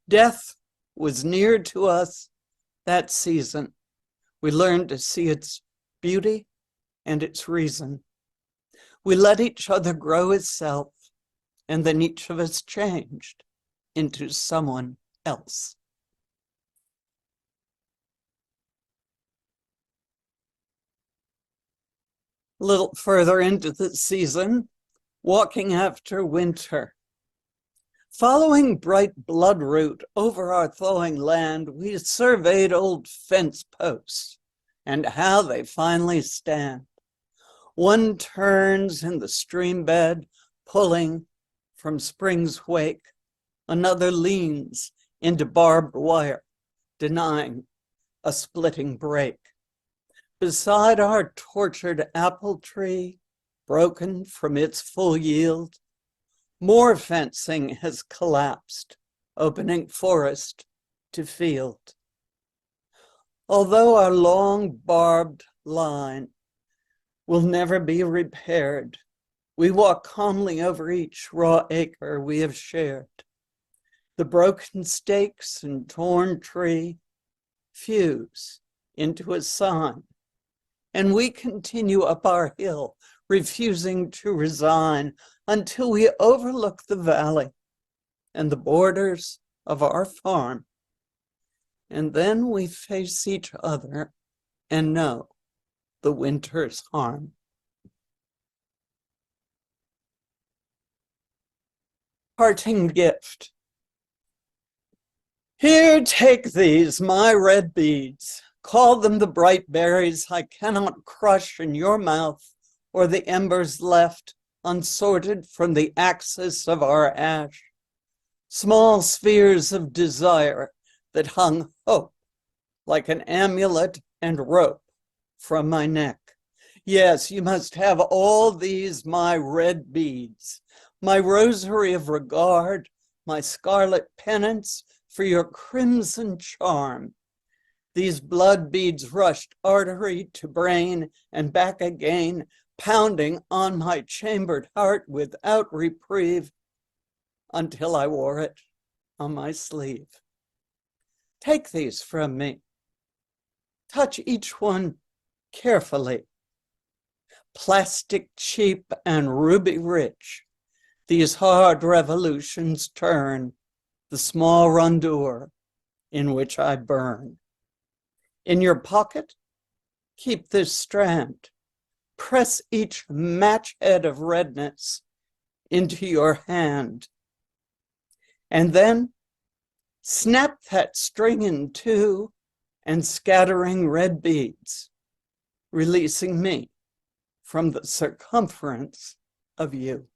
Death was near to us that season. We learned to see its beauty and its reason. We let each other grow as self, and then each of us changed into someone else. A little further into the season, walking after winter. Following bright bloodroot over our thawing land, we surveyed old fence posts and how they finally stand. One turns in the stream bed, pulling from spring's wake. Another leans into barbed wire, denying a splitting break. Beside our tortured apple tree, broken from its full yield, more fencing has collapsed, opening forest to field. Although our long barbed line will never be repaired. We walk calmly over each raw acre we have shared. The broken stakes and torn tree fuse into a sign, and we continue up our hill, refusing to resign until we overlook the valley and the borders of our farm. And then we face each other and know the winter's harm. Parting gift. Here, take these, my red beads. Call them the bright berries I cannot crush in your mouth, or the embers left unsorted from the axis of our ash. Small spheres of desire that hung hope like an amulet and rope from my neck. Yes, you must have all these, my red beads, my rosary of regard, my scarlet penance for your crimson charm. These blood beads rushed artery to brain and back again, pounding on my chambered heart without reprieve, until I wore it on my sleeve. Take these from me. Touch each one carefully. Plastic cheap and ruby rich, these hard revolutions turn the small rondure in which I burn. In your pocket, keep this strand. Press each match head of redness into your hand. And then snap that string in two and scattering red beads, releasing me from the circumference of you.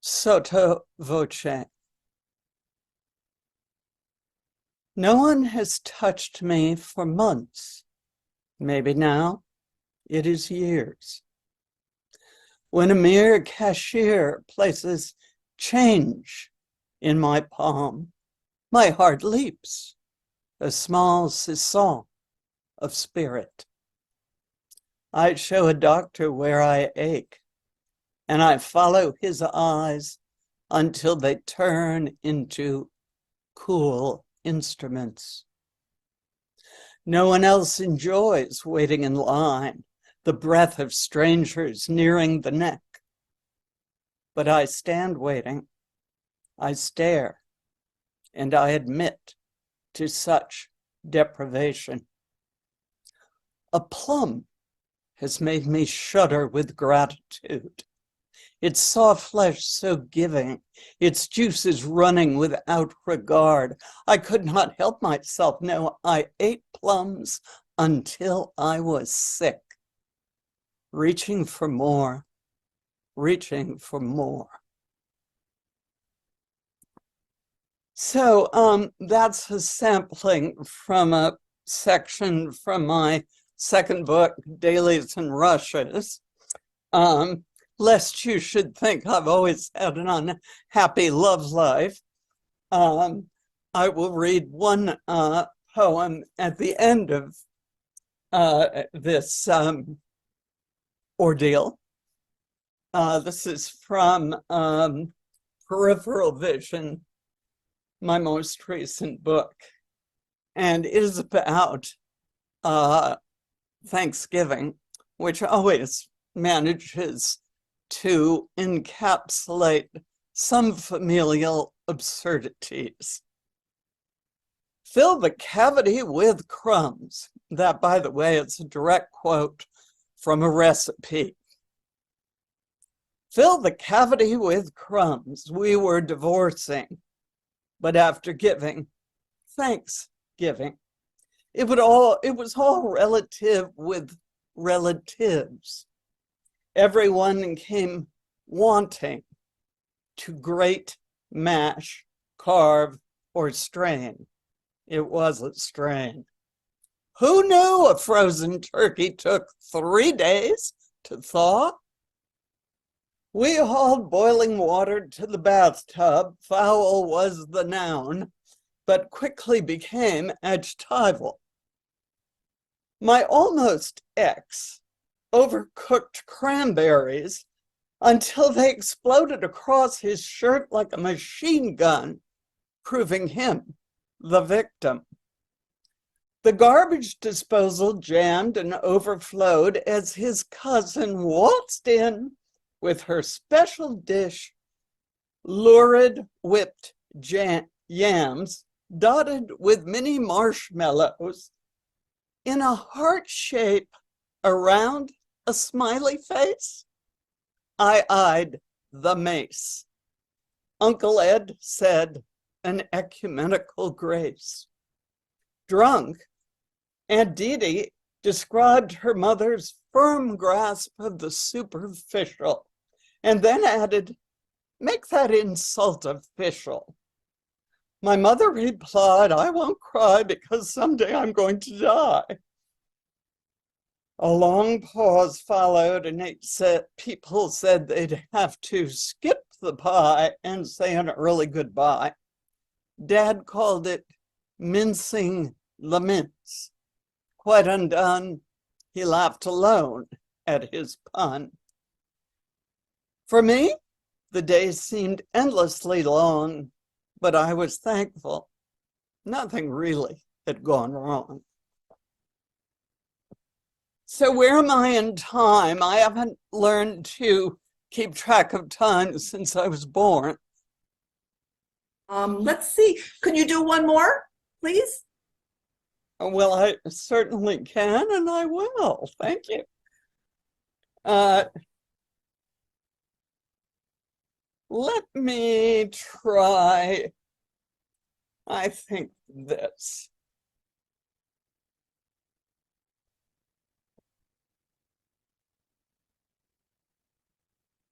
Sotto voce. No one has touched me for months. Maybe now it is years. When a mere cashier places change in my palm, my heart leaps, a small sisson of spirit. I show a doctor where I ache, and I follow his eyes until they turn into cool instruments. No one else enjoys waiting in line, the breath of strangers nearing the neck. But I stand waiting, I stare, and I admit to such deprivation. A plum has made me shudder with gratitude. Its soft flesh so giving, its juices running without regard. I could not help myself. No, I ate plums until I was sick, reaching for more, reaching for more. So that's a sampling from a section from my second book, Dailies and Rushes. Lest you should think I've always had an unhappy love life, I will read one poem at the end of this ordeal. This is from Peripheral Vision, my most recent book, and it is about Thanksgiving, which always manages to encapsulate some familial absurdities. Fill the cavity with crumbs. That, by the way, is a direct quote from a recipe. Fill the cavity with crumbs. We were divorcing, but after giving, Thanksgiving. It was all relative with relatives. Everyone came wanting to grate, mash, carve, or strain. It was a strain. Who knew a frozen turkey took 3 days to thaw? We hauled boiling water to the bathtub. Foul was the noun, but quickly became adjectival. My almost ex overcooked cranberries until they exploded across his shirt like a machine gun, proving him the victim. The garbage disposal jammed and overflowed as his cousin waltzed in with her special dish, lurid whipped yams dotted with mini marshmallows in a heart shape around a smiley face. I eyed the mace. Uncle Ed said an ecumenical grace. Drunk, Aunt Dee described her mother's firm grasp of the superficial and then added, "Make that insult official." My mother replied, "I won't cry because someday I'm going to die." A long pause followed, and people said they'd have to skip the pie and say an early goodbye. Dad called it mincing the mince. Quite undone, he laughed alone at his pun. For me, the days seemed endlessly long, but I was thankful. Nothing really had gone wrong. So where am I in time? I haven't learned to keep track of time since I was born. Let's see. Can you do one more, please? Well, I certainly can, and I will. Thank you. Let me try, I think, this.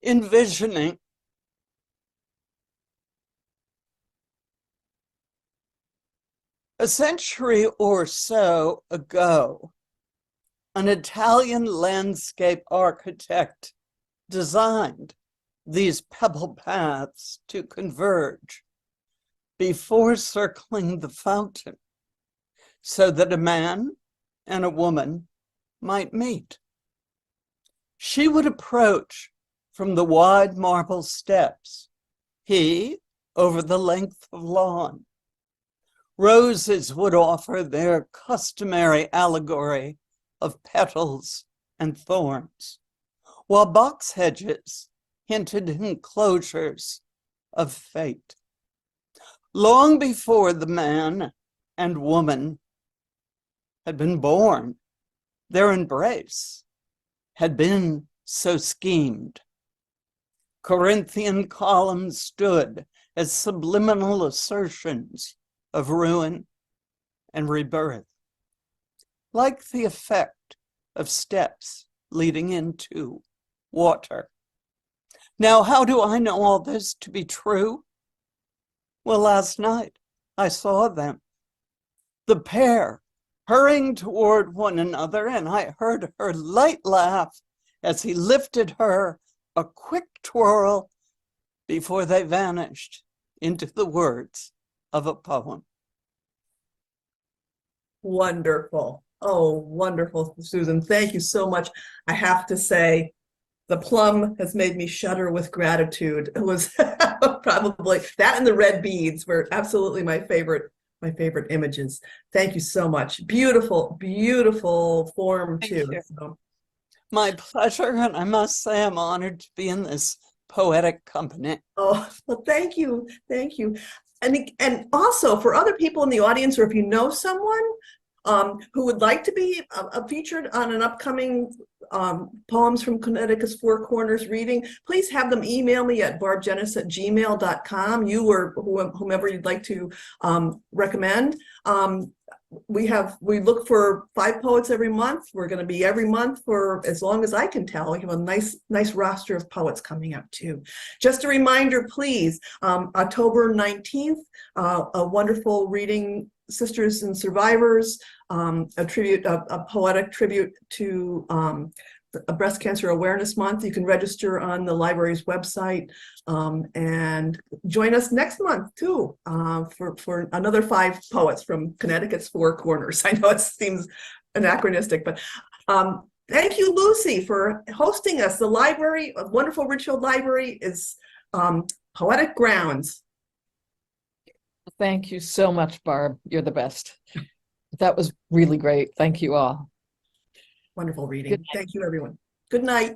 Envisioning. A century or so ago, an Italian landscape architect designed these pebble paths to converge before circling the fountain so that a man and a woman might meet. She would approach from the wide marble steps, he over the length of lawn. Roses would offer their customary allegory of petals and thorns, while box hedges hinted enclosures of fate. Long before the man and woman had been born, their embrace had been so schemed. Corinthian columns stood as subliminal assertions of ruin and rebirth, like the effect of steps leading into water. Now, how do I know all this to be true? Well, last night I saw them, the pair hurrying toward one another, and I heard her light laugh as he lifted her, a quick twirl before they vanished into the words of a poem. Wonderful. Oh, wonderful, Susan. Thank you so much. I have to say, the plum has made me shudder with gratitude. It was probably that, and the red beads were absolutely my favorite images. Thank you so much. Beautiful, beautiful form too. So. My pleasure, and I must say I'm honored to be in this poetic company. Oh, well, thank you. Thank you. And also for other people in the audience, or if you know someone who would like to be featured on an upcoming Poems from Connecticut's Four Corners reading, please have them email me at barbjennis@gmail.com, you or whomever you'd like to recommend. We look for 5 poets every month. We're going to be every month for as long as I can tell. We have a nice roster of poets coming up too. Just a reminder, please, October 19th, a wonderful reading, Sisters and Survivors, a poetic tribute to a Breast Cancer Awareness Month. You can register on the library's website, and join us next month too, for another 5 poets from Connecticut's 4 corners. I know it seems anachronistic, but thank you, Lucy, for hosting us. The library, a wonderful Ridgefield Library, is poetic grounds. Thank you so much, Barb. You're the best. That was really great. Thank you all. Wonderful reading. Good Thank you, everyone. Good night.